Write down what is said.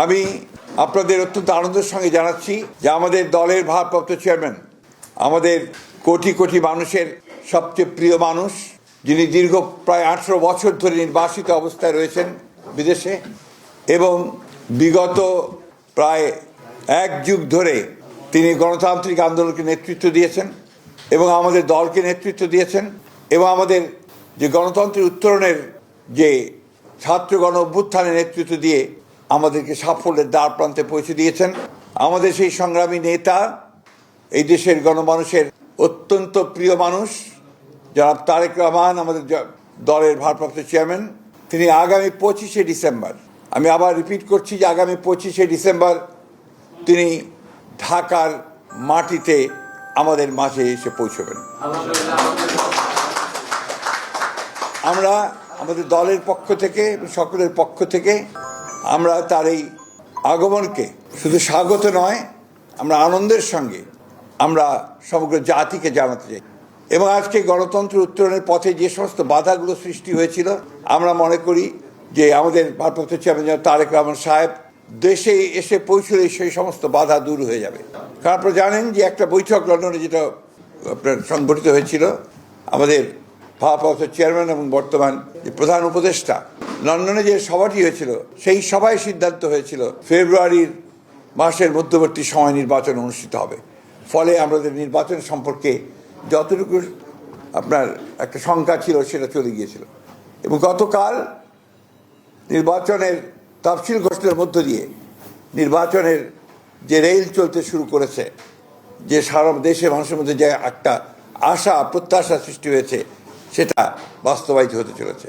আমি আপনাদের অত্যন্ত আনন্দের সঙ্গে জানাচ্ছি যে আমাদের দলের ভারপ্রাপ্ত চেয়ারম্যান, আমাদের কোটি কোটি মানুষের সবচেয়ে প্রিয় মানুষ, যিনি দীর্ঘ প্রায় 18 বছর ধরে নির্বাসিত অবস্থায় রয়েছেন বিদেশে এবং বিগত প্রায় 1 যুগ ধরে তিনি গণতান্ত্রিক আন্দোলনকে নেতৃত্ব দিয়েছেন এবং আমাদের দলকে নেতৃত্ব দিয়েছেন এবং আমাদের যে গণতন্ত্রের উত্তরণের যে ছাত্র গণ অভ্যুত্থানে নেতৃত্ব দিয়ে আমাদেরকে সাফল্যের দ্বার প্রান্তে পৌঁছে দিয়েছেন। আমাদের সেই সংগ্রামী নেতা, এই দেশের গণমানুষের অত্যন্ত প্রিয় মানুষ জনাব তারেক রহমান, আমাদের দলের ভারপ্রাপ্ত চেয়ারম্যান, তিনি আগামী 25শে ডিসেম্বর, আমি আবার রিপিট করছি যে আগামী 25শে ডিসেম্বর তিনি ঢাকার মাটিতে আমাদের মাঝে এসে পৌঁছবেন। আমরা আমাদের দলের পক্ষ থেকে সকলের পক্ষ থেকে আমরা তার এই আগমনকে শুধু স্বাগত নয়, আমরা আনন্দের সঙ্গে আমরা সমগ্র জাতিকে জানাতে চাই। এবং আজকে গণতন্ত্র উত্তরণের পথে যে সমস্ত বাধাগুলো সৃষ্টি হয়েছিল, আমরা মনে করি যে আমাদের ভারপ্রাপ্ত চেয়ারম্যান তারেক রহমান সাহেব দেশে এসে পৌঁছলে সেই সমস্ত বাধা দূর হয়ে যাবে। কারণ আপনারা জানেন যে একটা বৈঠক লন্ডনে যেটা আপনার সংগঠিত হয়েছিল, আমাদের ভারপ্রাপ্ত চেয়ারম্যান এবং বর্তমান যে প্রধান উপদেষ্টা, লন্ডনে যে সভাটি হয়েছিল সেই সভায় সিদ্ধান্ত হয়েছিল ফেব্রুয়ারির মাসের মধ্যবর্তী সময় নির্বাচন অনুষ্ঠিত হবে। ফলে আমাদের নির্বাচন সম্পর্কে যতটুকু আপনার একটা শঙ্কা ছিল সেটা চলে গিয়েছিল। এবং গতকাল নির্বাচনের তাফসিল ঘোষণার মধ্য দিয়ে নির্বাচনের যে রেল চলতে শুরু করেছে, যে সারা দেশের মানুষের মধ্যে যে একটা আশা প্রত্যাশা সৃষ্টি হয়েছে, সেটা বাস্তবায়িত হতে চলেছে।